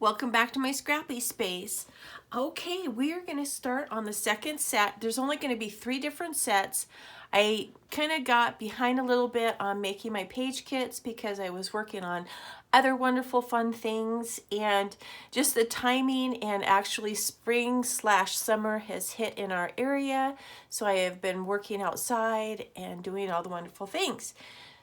Welcome back to my scrappy space. Okay, we are going to start on the second set. There's only going to be 3 different sets. I kind of got behind a little bit on making my page kits because I was working on other wonderful fun things, and just the timing and actually spring/summer has hit in our area. So I have been working outside and doing all the wonderful things.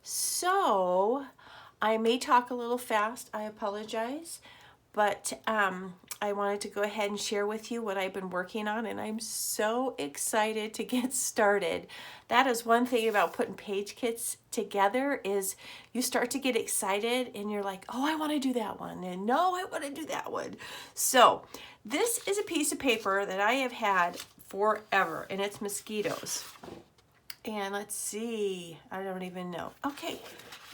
So I may talk a little fast. I apologize. But I wanted to go ahead and share with you what I've been working on, and I'm so excited to get started. That is one thing about putting page kits together, is you start to get excited and you're like, oh, I want to do that one, and no, I want to do that one. So this is a piece of paper that I have had forever, and it's mosquitoes. And let's see, I don't even know. Okay,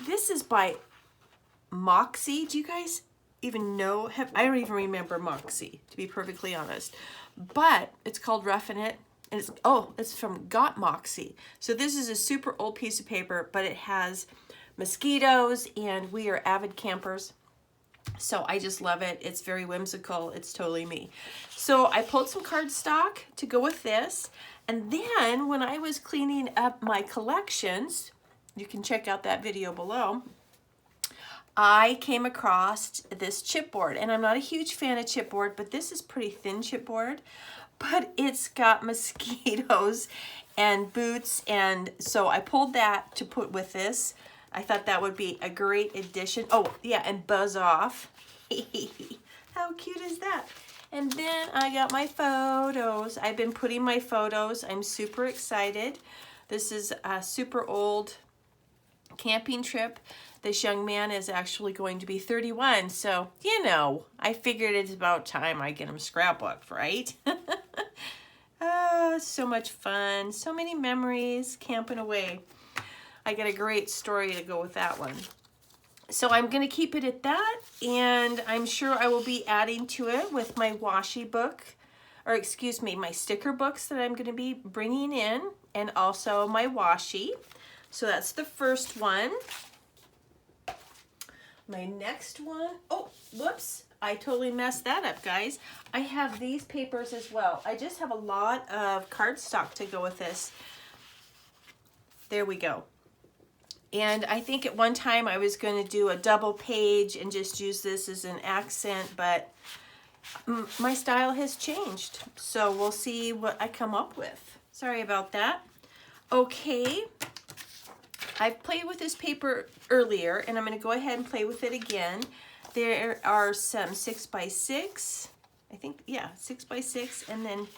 this is by Moxie. Do you guys even know? I don't even remember Moxie, to be perfectly honest, but it's called Roughing It, and it's from Got Moxie. So this is a super old piece of paper, but it has mosquitoes, and we are avid campers, so I just love it. It's very whimsical. It's totally me. So I pulled some cardstock to go with this, and then when I was cleaning up my collections, you can check out that video below, I came across this chipboard, and I'm not a huge fan of chipboard, but this is pretty thin chipboard, but it's got mosquitoes and boots, and so I pulled that to put with this. I thought that would be a great addition. Oh yeah, and buzz off. How cute is that? And then I got my photos. I've been putting my photos. I'm super excited. This is a super old camping trip. This young man is actually going to be 31, so, you know, I figured it's about time I get him scrapbook, right? Oh, so much fun. So many memories camping away. I got a great story to go with that one. So I'm going to keep it at that, and I'm sure I will be adding to it with my washi book, or excuse me, my sticker books that I'm going to be bringing in, and also my washi. So that's the first one. My next one, oh, whoops, I totally messed that up, guys. I have these papers as well. I just have a lot of cardstock to go with this. There we go. And I think at one time I was going to do a double page and just use this as an accent, but my style has changed. So we'll see what I come up with. Sorry about that. Okay. I've played with this paper earlier, and I'm going to go ahead and play with it again. There are some 6x6, I think, yeah, 6x6, and then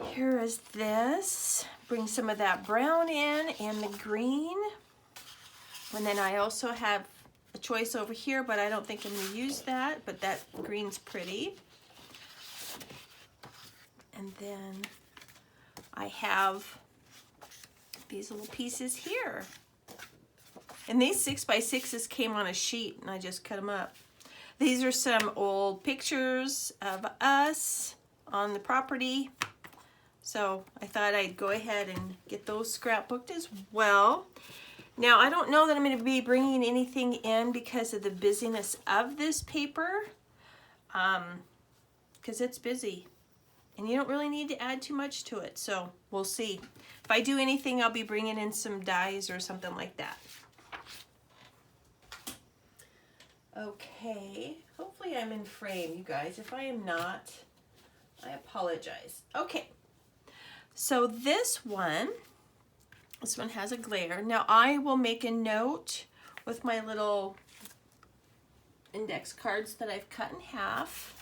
here is this. Bring some of that brown in and the green. And then I also have a choice over here, but I don't think I'm going to use that, but that green's pretty. And then I have these little pieces here. And these 6x6s came on a sheet, and I just cut them up. These are some old pictures of us on the property. So I thought I'd go ahead and get those scrapbooked as well. Now, I don't know that I'm going to be bringing anything in because of the busyness of this paper, because it's busy. And you don't really need to add too much to it, so we'll see. If I do anything, I'll be bringing in some dies or something like that. Okay, hopefully I'm in frame, you guys. If I am not, I apologize. Okay, so this one has a glare. Now I will make a note with my little index cards that I've cut in half.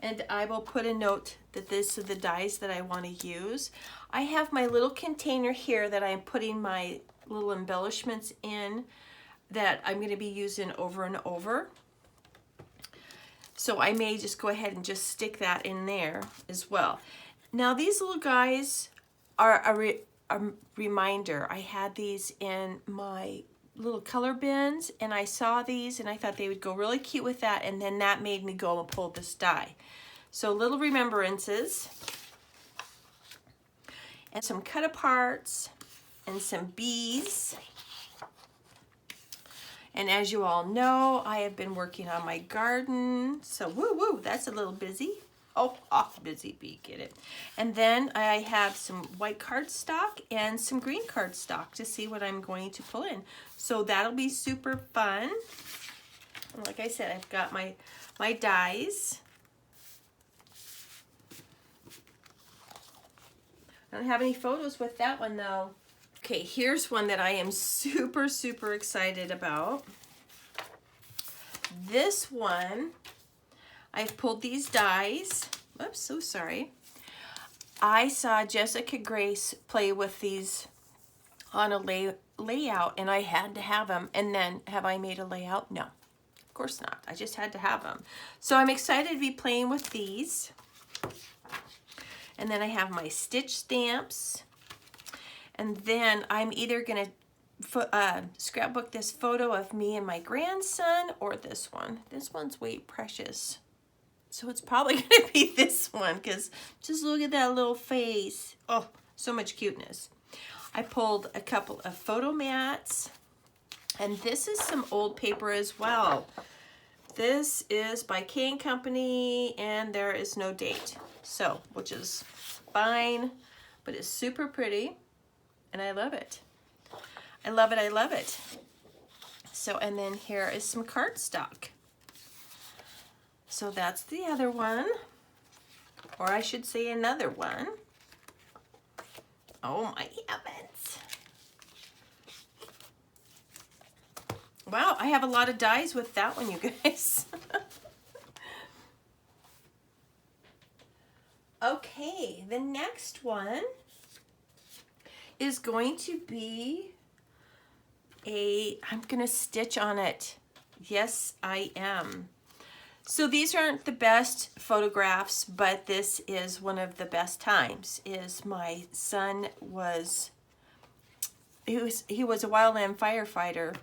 And I will put a note that this is the dies that I want to use. I have my little container here that I'm putting my little embellishments in that I'm going to be using over and over. So I may just go ahead and just stick that in there as well. Now these little guys are a reminder. I had these in my little color bins, and I saw these and I thought they would go really cute with that, and then that made me go and pull this die. So little remembrances and some cut aparts and some bees. And as you all know, I have been working on my garden. So woo woo, that's a little busy. Oh, busy bee, get it. And then I have some white cardstock and some green cardstock to see what I'm going to pull in. So that'll be super fun. And like I said, I've got my dies. I don't have any photos with that one though. Okay, here's one that I am super, super excited about. This one, I've pulled these dies. Oops, so sorry. I saw Jessica Grace play with these on a layout, and I had to have them. And then, have I made a layout? No, of course not. I just had to have them. So I'm excited to be playing with these. And then I have my stitch stamps. And then I'm either gonna scrapbook this photo of me and my grandson, or this one. This one's way precious. So it's probably gonna be this one, because just look at that little face. Oh, so much cuteness. I pulled a couple of photo mats, and this is some old paper as well. This is by K & Company, and there is no date. So, which is fine, but it's super pretty, and I love it. I love it, I love it. So, and then here is some cardstock. So that's the other one, or I should say another one. Oh my heavens. Wow, I have a lot of dies with that one, you guys. Okay, the next one is going to be I'm gonna stitch on it. Yes, I am. So these aren't the best photographs, but this is one of the best times. Is my son he was a wildland firefighter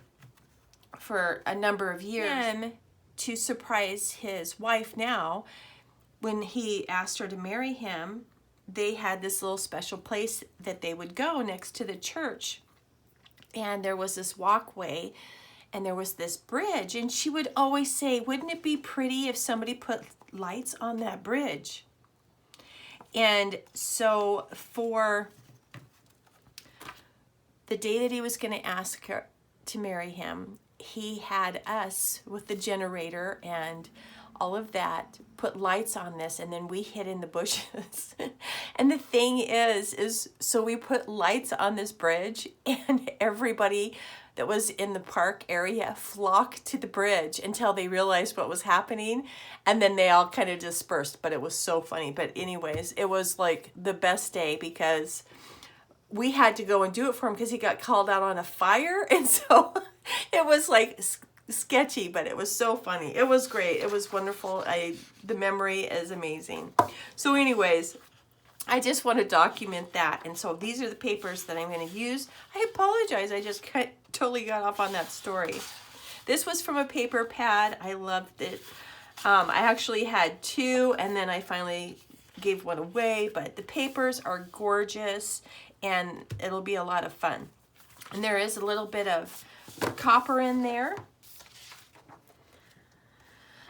for a number of years. And to surprise his wife now, when he asked her to marry him, they had this little special place that they would go next to the church. And there was this walkway, and there was this bridge, and she would always say, wouldn't it be pretty if somebody put lights on that bridge? And so for the day that he was going to ask her to marry him, he had us with the generator and all of that put lights on this, and then we hid in the bushes. And the thing is so we put lights on this bridge, and everybody that was in the park area flocked to the bridge until they realized what was happening, and then they all kind of dispersed. But it was so funny. But anyways, it was like the best day, because we had to go and do it for him because he got called out on a fire, and so it was like sketchy, but it was so funny. It was great. It was wonderful. The memory is amazing. So anyways, I just want to document that. And so these are the papers that I'm going to use. I apologize. I just totally got off on that story. This was from a paper pad. I loved it. I actually had two, and then I finally gave one away, but the papers are gorgeous, and it'll be a lot of fun. And there is a little bit of copper in there.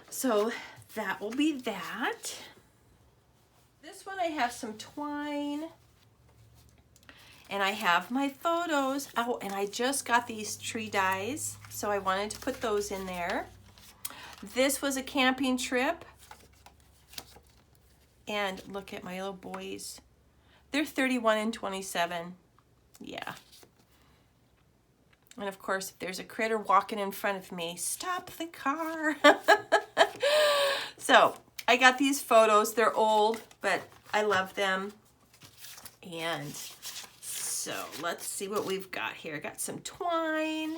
So that will be that. This one I have some twine, and I have my photos. Oh, and I just got these tree dies, so I wanted to put those in there. This was a camping trip, and look at my little boys. They're 31 and 27. Yeah. And of course, if there's a critter walking in front of me, stop the car. So I got these photos. They're old, but I love them. And so let's see what we've got here. Got some twine,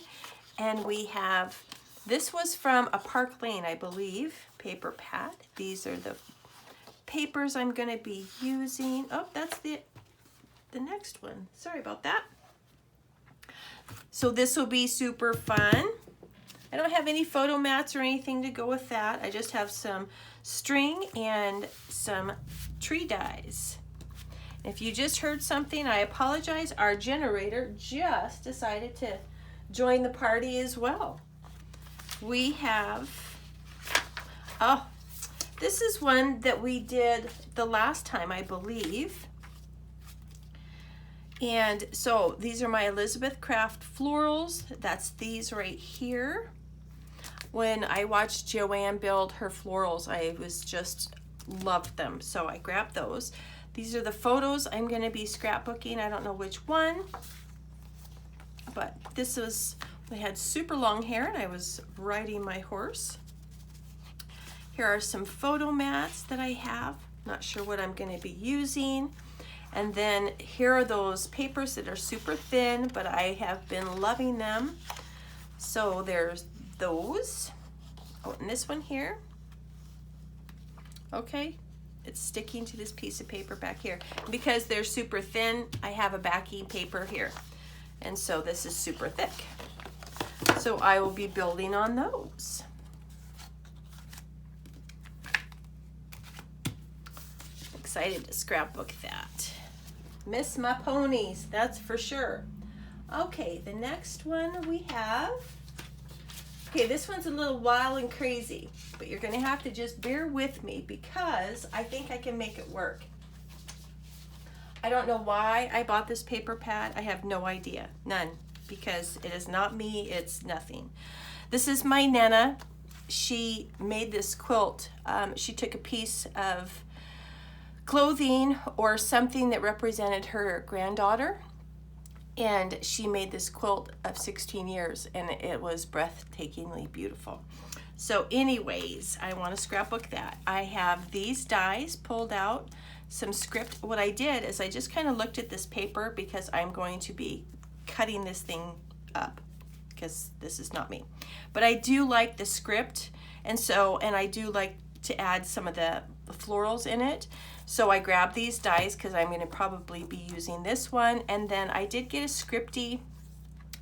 and we have, this was from a Park Lane, I believe, paper pad. These are the papers I'm going to be using. Oh, that's the next one. Sorry about that. So this will be super fun. I don't have any photo mats or anything to go with that. I just have some string and some tree dies. If you just heard something, I apologize. Our generator just decided to join the party as well. we have, oh, this is one that we did the last time, I believe. And so these are my Elizabeth Craft florals. That's these right here. When I watched Joanne build her florals, I was just loved them. So I grabbed those. These are the photos I'm going to be scrapbooking. I don't know which one, but this was, I had super long hair and I was riding my horse. Here are some photo mats that I have. Not sure what I'm going to be using. And then here are those papers that are super thin, but I have been loving them. So there's those. Oh, and this one here. Okay, it's sticking to this piece of paper back here. Because they're super thin, I have a backing paper here. And so this is super thick. So I will be building on those. Excited to scrapbook that. Miss my ponies, that's for sure. Okay, the next one we have, okay, this one's a little wild and crazy, but you're gonna have to just bear with me because I think I can make it work. I don't know why I bought this paper pad. I have no idea, none, because it is not me, it's nothing. This is my Nana. She made this quilt. She took a piece of clothing or something that represented her granddaughter, and she made this quilt of 16 years, and it was breathtakingly beautiful. So anyways, I want to scrapbook that. I have these dies pulled out, some script. What I did is I just kind of looked at this paper because I'm going to be cutting this thing up because this is not me, but I do like the script, and I do like to add some of the florals in it. So I grabbed these dies because I'm going to probably be using this one, and then I did get a scripty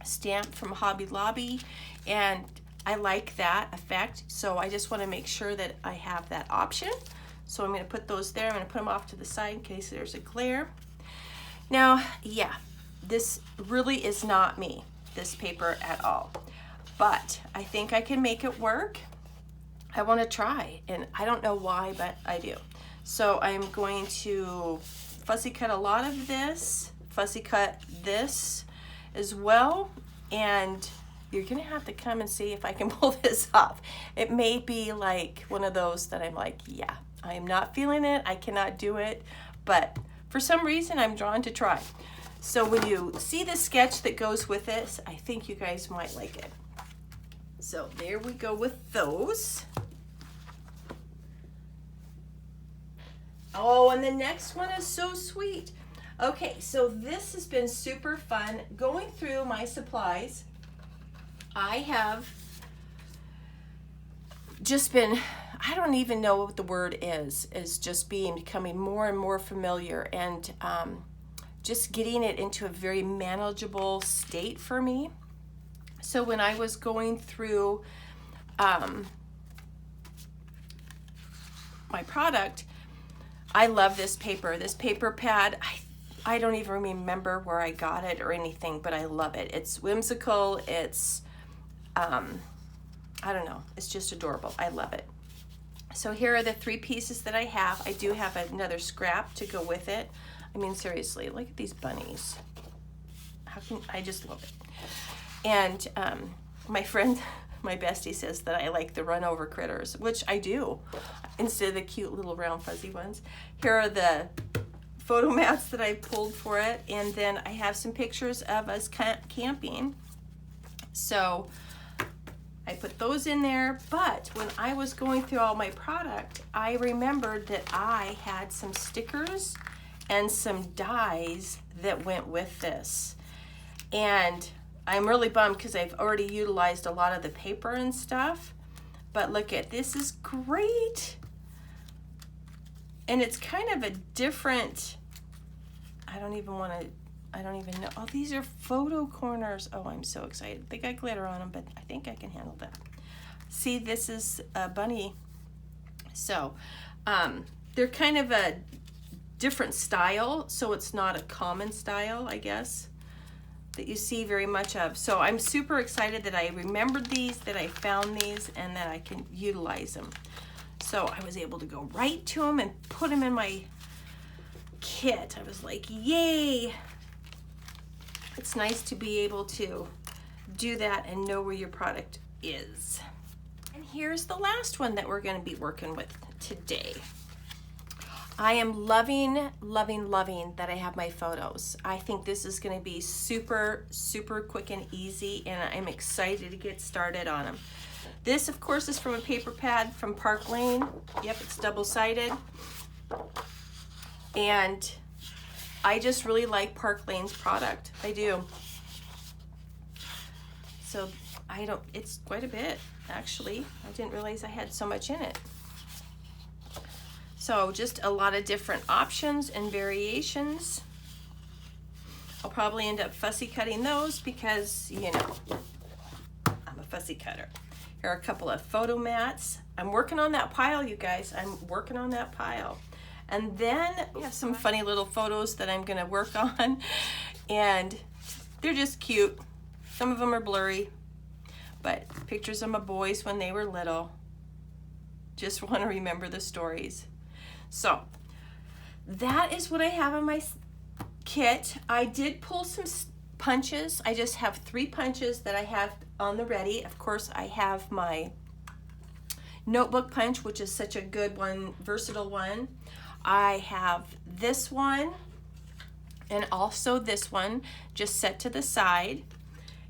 stamp from Hobby Lobby, and I like that effect, so I just want to make sure that I have that option. So I'm going to put those there. I'm going to put them off to the side in case there's a glare. Now, yeah, this really is not me, this paper at all, but I think I can make it work. I want to try, and I don't know why, but I do. So I'm going to fussy cut a lot of this, fussy cut this as well, and you're gonna have to come and see if I can pull this off. It may be like one of those that I'm like, yeah, I am not feeling it, I cannot do it, but for some reason I'm drawn to try. So when you see the sketch that goes with this, I think you guys might like it. So there we go with those. Oh, and the next one is so sweet. Okay, so this has been super fun going through my supplies. I have just been, I don't even know what the word is just becoming more and more familiar, and just getting it into a very manageable state for me. So when I was going through my product, I love this paper pad. I don't even remember where I got it or anything, but I love it. It's whimsical. It's, I don't know. It's just adorable. I love it. So here are the 3 pieces that I have. I do have another scrap to go with it. I mean, seriously, look at these bunnies. I just love it. And my friend, my bestie, says that I like the run over critters, which I do, instead of the cute little round fuzzy ones. Here are the photo mats that I pulled for it, and then I have some pictures of us camping. So I put those in there, but when I was going through all my product, I remembered that I had some stickers and some dies that went with this. And I'm really bummed because I've already utilized a lot of the paper and stuff, but look at this, is great. And it's kind of a different, I don't even know. Oh, these are photo corners. Oh, I'm so excited. They got glitter on them, but I think I can handle that. See, this is a bunny. So they're kind of a different style, so it's not a common style, I guess. that you see very much of. So I'm super excited that I remembered these, that I found these, and that I can utilize them. So I was able to go right to them and put them in my kit. I was like, yay! It's nice to be able to do that and know where your product is. And here's the last one that we're going to be working with today. I am loving, loving, loving that I have my photos. I think this is going to be super, super quick and easy, and I'm excited to get started on them. This, of course, is from a paper pad from Park Lane. Yep, it's double-sided. And I just really like Park Lane's product. I do. So it's quite a bit, actually. I didn't realize I had so much in it. So just a lot of different options and variations. I'll probably end up fussy cutting those because, you know, I'm a fussy cutter. Here are a couple of photo mats. I'm working on that pile, you guys. I'm working on that pile. And then we have some funny little photos that I'm gonna work on, and they're just cute. Some of them are blurry, but pictures of my boys when they were little. Just want to remember the stories. So that is what I have in my kit. I did pull some punches. I just have 3 punches that I have on the ready. Of course, I have my notebook punch, which is such a good one, versatile one. I have this one and also this one just set to the side.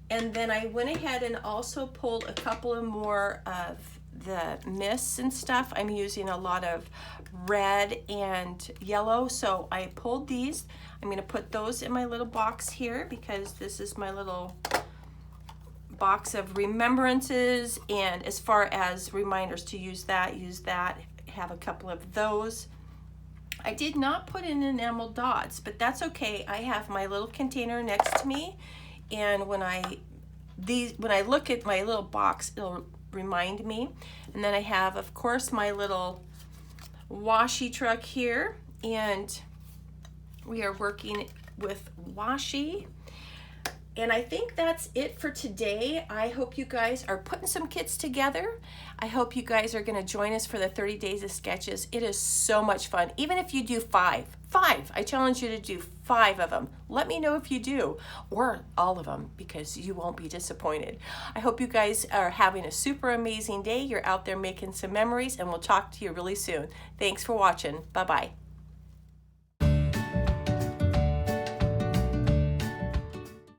And then I went ahead and also pulled a couple of more of the mists and stuff. I'm using a lot of red and yellow, so I pulled these. I'm going to put those in my little box here because this is my little box of remembrances, and as far as reminders to use that, have a couple of those. I did not put in enamel dots, but that's okay. I have my little container next to me, and when I look at my little box, it'll remind me. And then I have, of course, my little washi truck here, and we are working with washi. And I think that's it for today. I hope you guys are putting some kits together. I hope you guys are gonna join us for the 30 days of sketches. It is so much fun. Even if you do five, I challenge you to do 5 of them. Let me know if you do, or all of them, because you won't be disappointed. I hope you guys are having a super amazing day. You're out there making some memories, and we'll talk to you really soon. Thanks for watching. Bye-bye.